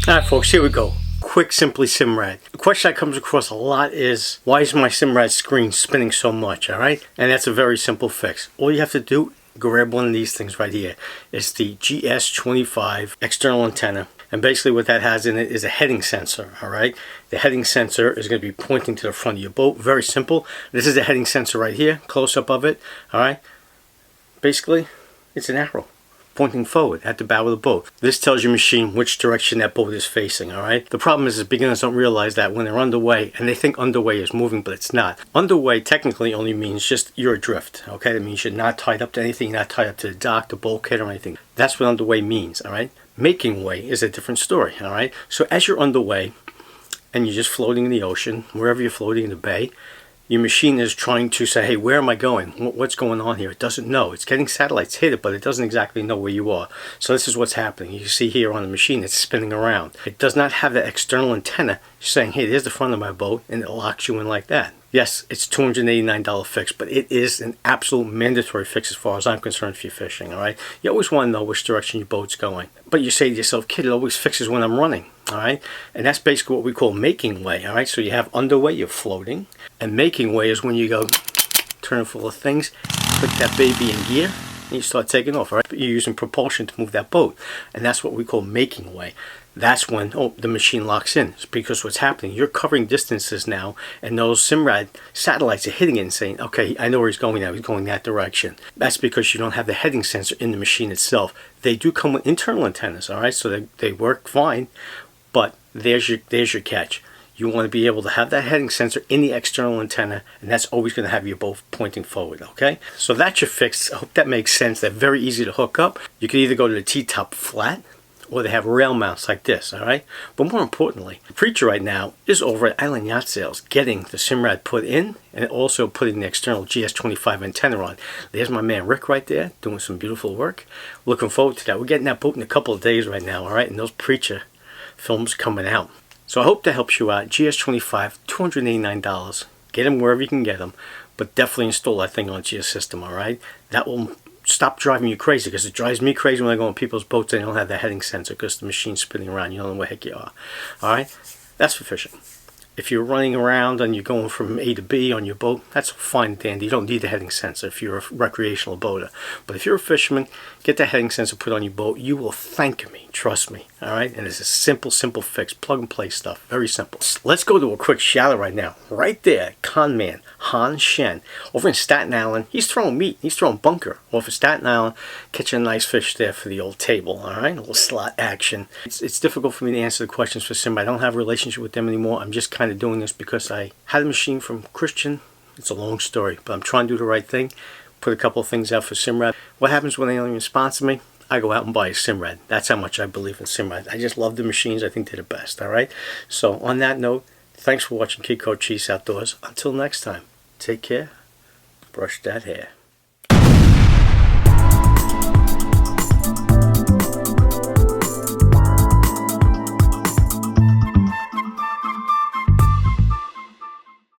Alright folks, here we go. Quick, simply Simrad. The question that comes across a lot is, why is my Simrad screen spinning so much, alright? And that's a very simple fix. All you have to do, grab one of these things right here. It's the GS25 external antenna. And basically what that has in it is a heading sensor, alright? The heading sensor is going to be pointing to the front of your boat. Very simple. This is the heading sensor right here, close up of it, alright? Basically, it's an arrow pointing forward at the bow of the boat. This tells your machine which direction that boat is facing, alright? The problem is beginners don't realize that when they're underway, and they think underway is moving, but it's not. Underway technically only means just you're adrift, okay? That means you're not tied up to anything, you're not tied up to the dock, the bulkhead, or anything. That's what underway means, alright? Making way is a different story, alright? So as you're underway, and you're just floating in the ocean, wherever you're floating in the bay, your machine is trying to say, hey, where am I going? What's going on here? It doesn't know. It's getting satellites hit it, but it doesn't exactly know where you are. So this is what's happening. You see here on the machine, it's spinning around. It does not have that external antenna saying, hey, there's the front of my boat, and it locks you in like that. Yes, it's $289 fix, but it is an absolute mandatory fix as far as I'm concerned if you're fishing, all right? You always want to know which direction your boat's going. But you say to yourself, kid, it always fixes when I'm running, all right? And that's basically what we call making way, all right? So you have underway, you're floating, and making way is when you go turn full of things, put that baby in gear, and you start taking off, all right? But you're using propulsion to move that boat, and that's what we call making way. That's when the machine locks in. It's because what's happening, you're covering distances now, and those Simrad satellites are hitting it and saying, okay, I know where he's going now, he's going that direction. That's because you don't have the heading sensor in the machine itself. They do come with internal antennas, all right, so they work fine, but there's your catch. You want to be able to have that heading sensor in the external antenna, and that's always going to have your boat pointing forward, okay? So that's your fix. I hope that makes sense. They're very easy to hook up. You can either go to the T-top flat, or they have rail mounts like this, all right? But more importantly, the preacher right now is over at Island Yacht Sales getting the Simrad put in and also putting the external GS25 antenna on. There's my man Rick right there doing some beautiful work. Looking forward to that. We're getting that boat in a couple of days right now, all right? And those preacher films coming out. So I hope that helps you out. GS25, $289. Get them wherever you can get them, but definitely install that thing onto your system, all right? That will stop driving you crazy, because it drives me crazy when I go on people's boats and they don't have that heading sensor because the machine's spinning around. You don't know where the heck you are. Alright? That's for fishing. If you're running around and you're going from A to B on your boat, that's fine and dandy. You don't need the heading sensor if you're a recreational boater. But if you're a fisherman, get that heading sensor put on your boat. You will thank me. Trust me. Alright? And it's a simple stuff. Plug and play stuff. Very simple. Let's go to a quick shout out right now. Right there, con man, Han Shen. Over in Staten Island, he's throwing meat. He's throwing bunker off of Staten Island. Catching a nice fish there for the old table. Alright? A little slot action. It's difficult for me to answer the questions for Simrad. I don't have a relationship with them anymore. I'm just kind of doing this because I had a machine from Christian. It's a long story, but I'm trying to do the right thing. Put a couple of things out for Simrad. What happens when they don't even sponsor me? I go out and buy a Simrad. That's how much I believe in Simrad. I just love the machines. I think they're the best, alright? So on that note, thanks for watching Kid Coach Cheese Outdoors. Until next time, take care. Brush that hair.